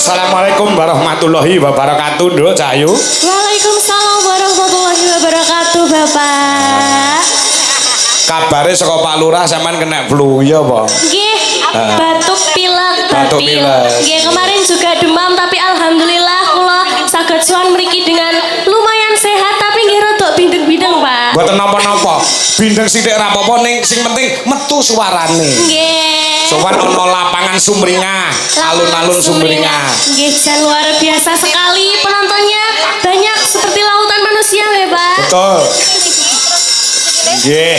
Assalamualaikum warahmatullahi wabarakatuh, Nduk Cahayu. Waalaikumsalam warahmatullahi wabarakatuh, Bapak. Kabare saka Pak Lurah sampean kena flu ya apa? Nggih, batuk pilek, Batuk batil. pilek. Nggih, kemarin juga demam tapi alhamdulillah kula saged sowan mriki dengan lumayan sehat tapi nggih rada bindeng-bindeng, Pak. Mboten napa-napa. Bindeng sithik ra apa-apa ning sing penting metu suarane. Nggih. Sowan ana lapangan Sumringah, alun-alun Sumringah. Nggih, dan luar biasa sekali penontonnya. Banyak seperti lautan manusia, ya, Pak. Betul. Nggih.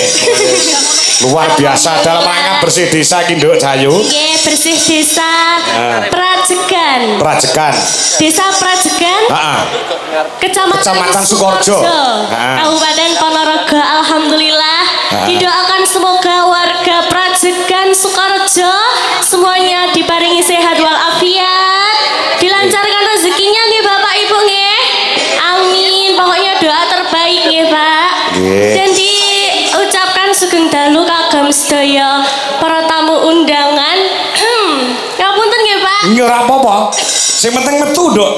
Luar biasa dalam rangka bersih desa iki, Nduk Cahayu. Nggih, bersih desa Prajegan. Prajegan. Desa Prajegan. Heeh. Kecamatan Sukorejo. Kabupaten Ponorogo. Alhamdulillah didoakan semoga warga Prajegan Sukorejo semuanya diparingi sehat walafiat, dilancarkan rezekinya nggih Bapak Ibu nggih. Amin. Pokoknya doa terbaik nggih Pak. Dan diucapkan sugeng dalu kagem sedaya para tamu undangan. Ngapunten nggih Pak. Nggih ora apa-apa. Sing penting metu, Nduk.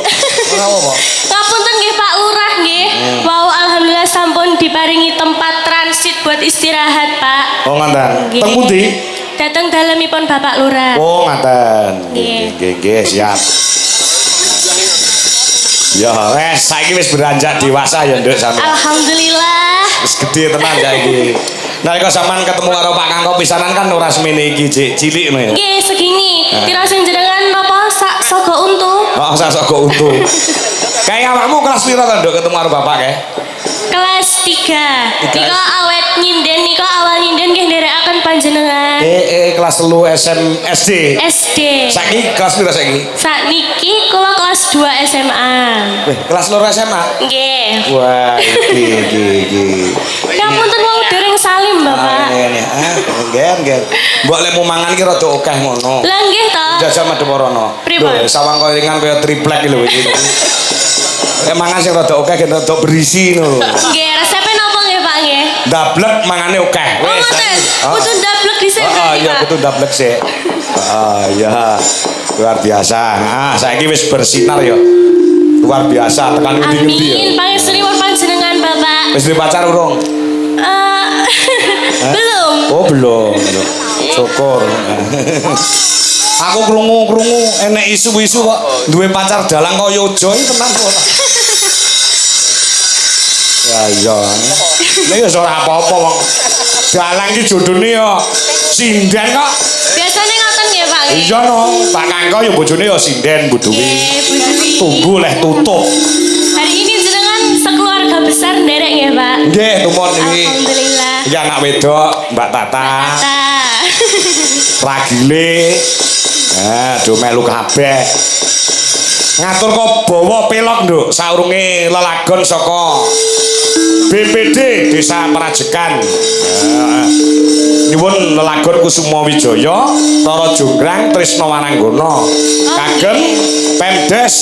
Ora apa-apa. Ngapunten nggih Pak Lurah nggih. Wow, alhamdulillah sampun diparingi tempat transit buat istirahat, Pak. Oh, ngoten. Nggih. Teng pundi? Dateng dalemipun Bapak Lurah. Oh, ngoten. Nggih. Nggih, siap. Ya, wes saiki wis beranjak dewasa ya, Nduk sampean. Alhamdulillah. Wis gede tenan saiki. Nalika sampean ketemu karo Pak Kangko pisanan kan ora semene iki, cilik ngono ya. Nggih, segini. Kira sing jenengan napa sak sogo untu? Oh, sasok kok utuh. Kayak awakmu kelas piro to, Nduk, ketemu karo bapak kae? Kelas 3. Nika awet nyinden nika awal nyinden nggih nderekaken panjenengan. Kelas 3 SD. SD. Saiki kelas piro saiki? Sakniki kula kelas 2 SMA. Kelas 2 SMA. Nggih. Wah, iki. Ngapunten wau dereng salim, Bapak. Nggih. Mbok lek mau mangan ki rada akeh ngono. Lah nggih to. Jajal Mademorono. Pripun? Lho, sawang koringan kaya triplek lho iki. Lek mangan sing rada akeh rada berisi ngono. Nggih, resepe napa nggih, Pak nggih? Dablek mangane akeh. Oh, mboten. Kudu ndablek dhisik Heeh, berarti, iya Pak. kudu dablek sik. Iya. Luar biasa. Nah, saiki wis bersinar ya. Luar biasa tekan ngendi-ngendi ya. Amin. Pangestunipun panjenengan, Bapak. Wis duwe pacar urung? Belum. Oh, belum. Syukur. Aku krungu enek isu-isu kok duwe pacar dalang kok Yojo iki tenan kok. Ya iya. Nek ya ora apa-apa wong. Dalang iki jodone ya sinden kok. Biasanya ngoten nggih, Pak nggih. Iya no, Pak Kangko ya bojone ya sinden buduwi. Bu Dwi. Tunggu leh tutup. Hari ini jenengan sekeluarga besar nderek nggih, Pak. Nggih, nuwun iki. Alhamdulillah. Iki anak wedok, Mbak Tata. Ragile. Do melu kabeh. Ngatur kok bawa pelok, Nduk, saurunge lelagon saka BPD Desa Prajegan. Nyuwun lelagon Kusuma Wijaya, Rara Jonggrang Trisno Wananggana. Kagem Pemdes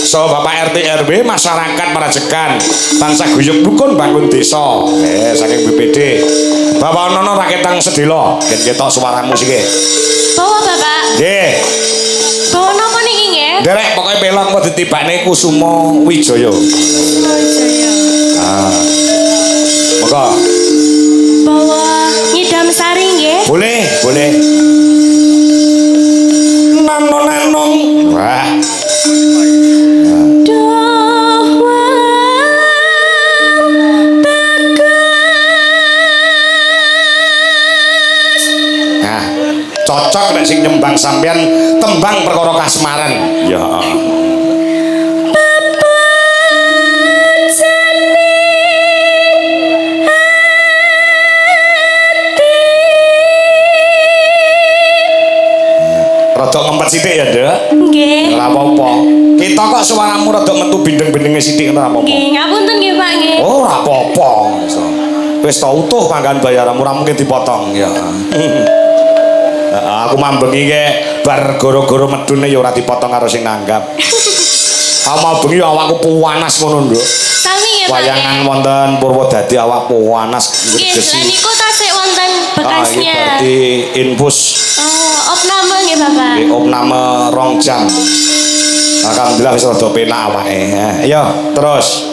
saha Bapak RT RW masyarakat Prajegan tansah guyub rukun bangun desa. Saking BPD. Bapak Nono raketang sedela, yen ketok suaramu siki. Bawa Bapak. Nggih. Bawa napa niki nggih? Derek pokoke pelok kok ditibakne Kusuma Wijaya. Monggo. Bawa ngidam sari nggih. Boleh. Nanong. Wah. Nah, cocok nek sing nyembang sampean tembang perkara kasmaran. Ya. Rada ngempet sithik ya, Nduk. Nggih. Ora apa-apa. Kita kok suaramu rada metu bindeng-bindenge sithik ora apa-apa. Nggih, ngapunten nggih, Pak nggih. Oh, ora apa-apa. Wis ta utuh panggan bayaranmu ora mungkin dipotong ya. Aku mambengi ke bar goro-goro medune ya ora dipotong karo sing nanggap. Aku mambengi awakku panas ngono, Nduk. Sami nggih, Pak. Wayangan wonten Purwodadi awak panas Nggih, gregesi. lha niku tasik wonten bekasnya. Iki berarti infus. Oh, opname nggih, Bapak. Opname 2 jam. alhamdulillah wis rada penak awake. Ayo, terus.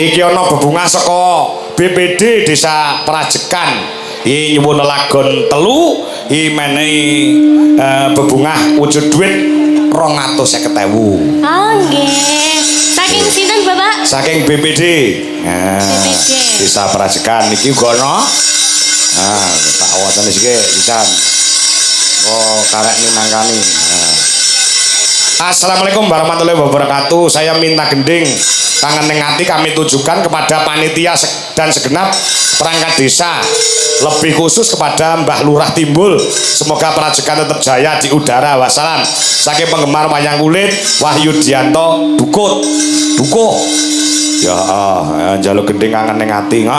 Iki ana bebungah saka BPD Desa Prajekan. Iki nyuwun lagon telu iki menehi bebungah wujud dhuwit 250.000. Oh nggih. Saking sinten, Bapak? Saking BPD. BPD. Desa Prajekan iki uga ana. Tak wacane sik pisan. Oh, karek minangkani. Assalamualaikum warahmatullahi wabarakatuh. Saya minta gending tangan nengati kami tujukan kepada panitia dan segenap perangkat desa, lebih khusus kepada Mbah Lurah Timbul. Semoga Prajekan tetap jaya di udara. Wassalam. Saking penggemar wayang kulit Wahyu Dianto Dukuh. Ya njaluk gending kangen ning ati.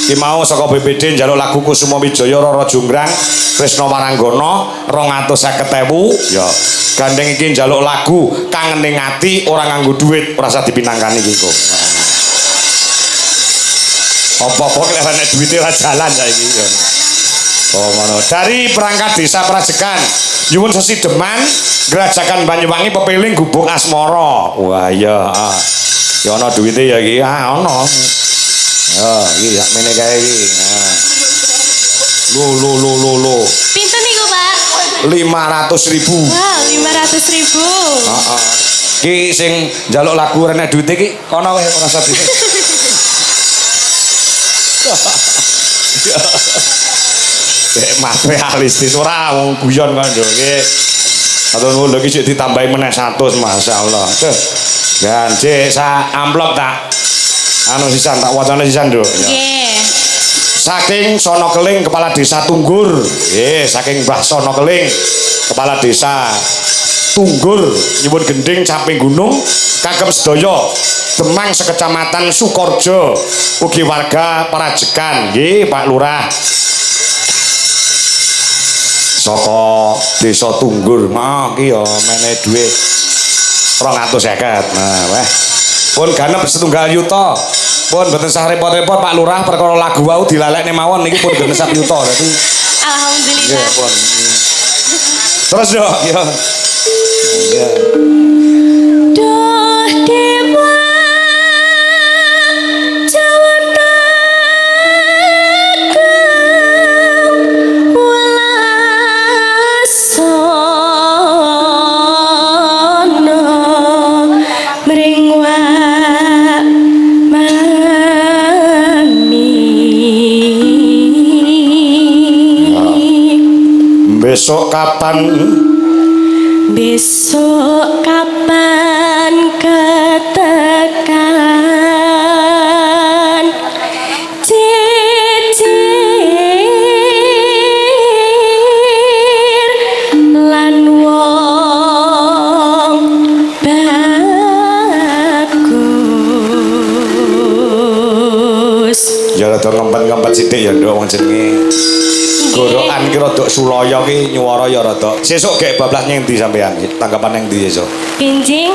Ki mau saka BPD njaluk lagu Kusuma Wijaya Rara Jonggrang Kresna Waranggana 250.000. Ya gandeng iki njaluk lagu kangen ning ati ora nganggo duit, ora usah dipinangkani iki kok. Apa-apa kelihatan duwite ora jalan saiki. Oh ngono. Dari perangkat desa Prajekan, nyuwun sesideman Gerajakan Banyuwangi pepiling gubuk asmara. Wah iya. Ya ana duwite ya iki. Ana. Ya iki yak mene kae iki. Lo. Pinten niku, Pak? 500.000. Wow, 500.000. Heeh. Ki sing njaluk lagu rene duwite iki kono wae ora usah duwite. Materialistis ora wong guyon kok lho iki. Atur nuwun lho iki sik ditambahi meneh 100 masyaallah. Tuh. Ganjek sak amplop tak anu sisan tak wacane sisan lho. Nggih. Saking Sono Keling Kepala Desa Tunggur. Nggih, saking Mbah Sono Keling Kepala Desa Tunggur nyuwun gending caping gunung kagem sedaya Demang sekecamatan Sukorjo ugi warga Prajekan. Nggih, Pak Lurah. Saka Desa Tunggur mah iki ya menehi dhuwit 250. Nah, weh. Pun ganep 1 yuta. Pun mboten sah repot-repot Pak Lurah perkara lagu wau dilalekne mawon niki pun mboten 1 yuta. Dadi Alhamdulillah. nggih pun. Terus yo ya. Ya. Duh dewa Jawa Tengah Welasono mring Besok kapan ketekan cicir lan wong bagus. ya rada ngempet-ngempet sithik ya nduk wong jenenge gorokan ki rada sulaya ki nyuwara ya rada. Sesuk gek bablas ning ndi sampean? Tanggapan ning ndi sesuk? Pinjing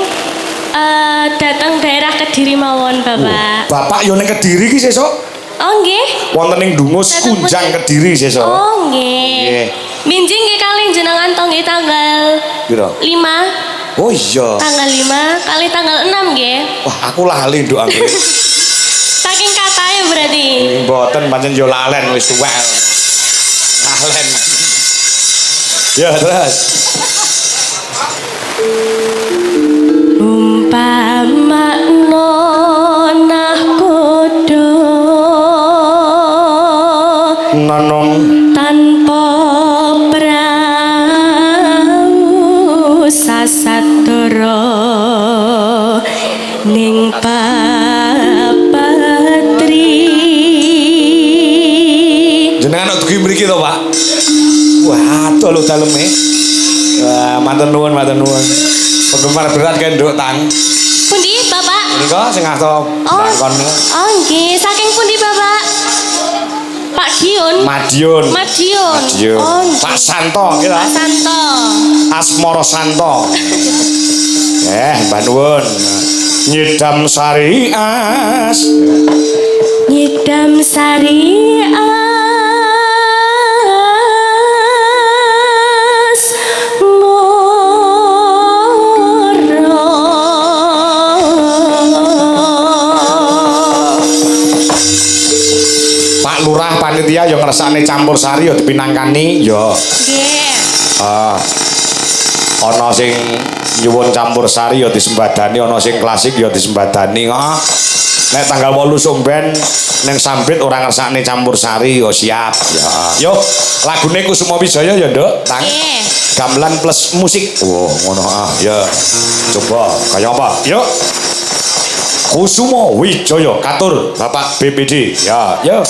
datang daerah Kediri mawon, Bapak. Bapak yo ning Kediri ki sesuk? Oh nggih. Wonten ning Dungus Dateng Kunjang Kediri sesuk. Oh nggih. Minjing nggih kali jenengan tong nggih tanggal Piro? 5. Oh iya. Tanggal 5 kali tanggal 6 nggih. Wah, aku lali nduk aku. Saking katae berarti. Mboten pancen yo lalen wis tuwek. Lalen. Ya, terus. Umpama nonah kudu Nanong tanpa prau sasatara ning papatri. Jenengan dugi mriki to, Pak? Wah, adoh lho daleme. Wah, matur nuwun, matur nuwun. Penggemar berat kenduk tang. Pundi, Bapak? Menika sing asta bakon. Oh, nggih. Saking pundi, Bapak? Pak Dion. Madiun. Madiun. Madiun. Oh, nggih. Pak Santo nggih ta? Pak Santo. Asmara Santo. Mbak nuwun. Nyidam sari as. Nyidam sari as moro. Pak Lurah panitia yang ngersane campur sari ya dipinangkani ya. Nggih. Ana sing nyuwun campur sari ya disembadani, ana sing klasik ya disembadani. Nek tanggal 8 somben ning Sambit ora ngersakne campur sari ya siap. Ya. Yo, lagune Kusuma Wijaya ya, Nduk. Tang. Gamelan plus musik. Oh, ngono ya. Coba kaya apa? Yuk. Kusuma Wijaya katur Bapak BPD. Ya, yo.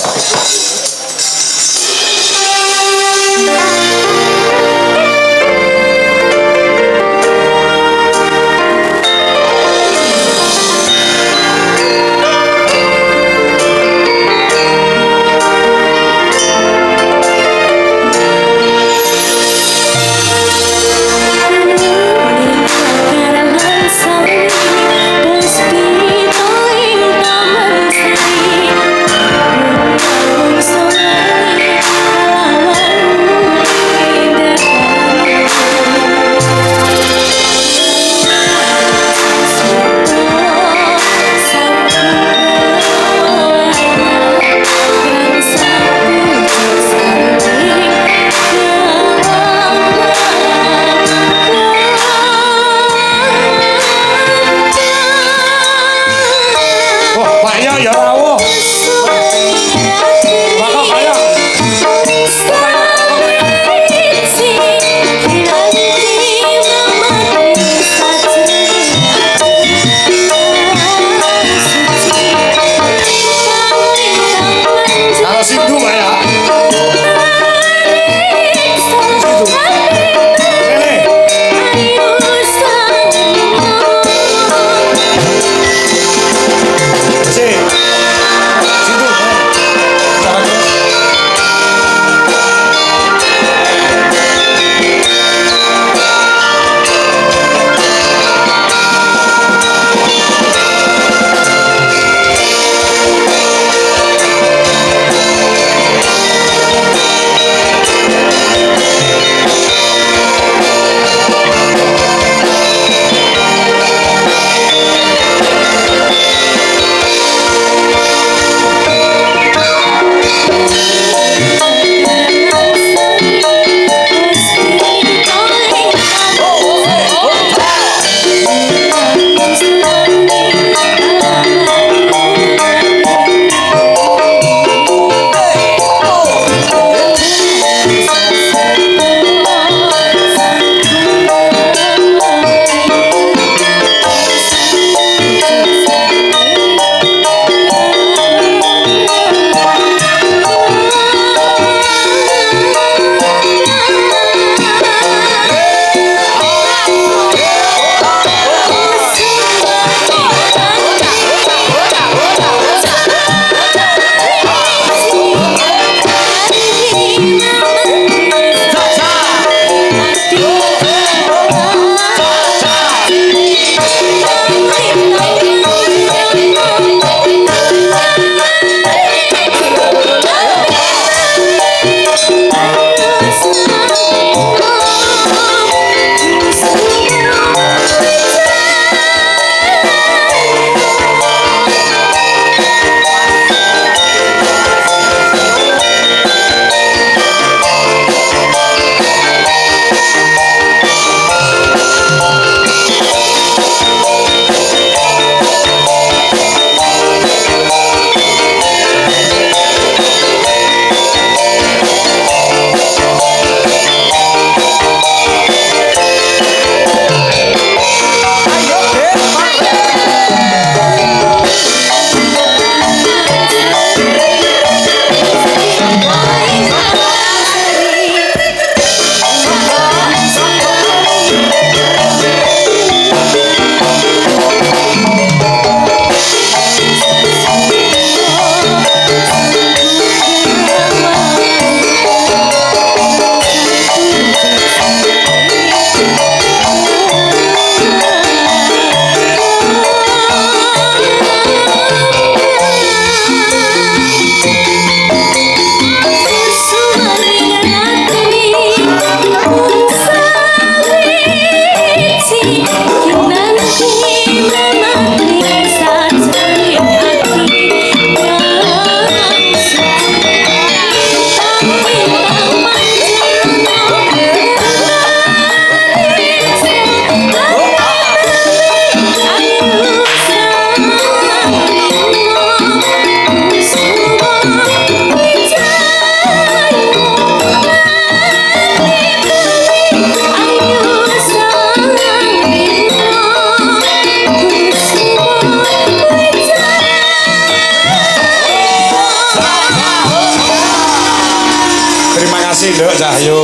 Terima kasih Nduk Cahyo.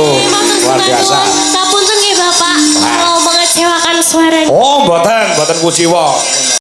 Luar biasa. Sapunten nggih Bapak kalau mengecewakan suaranya. Oh, mboten kuciwa.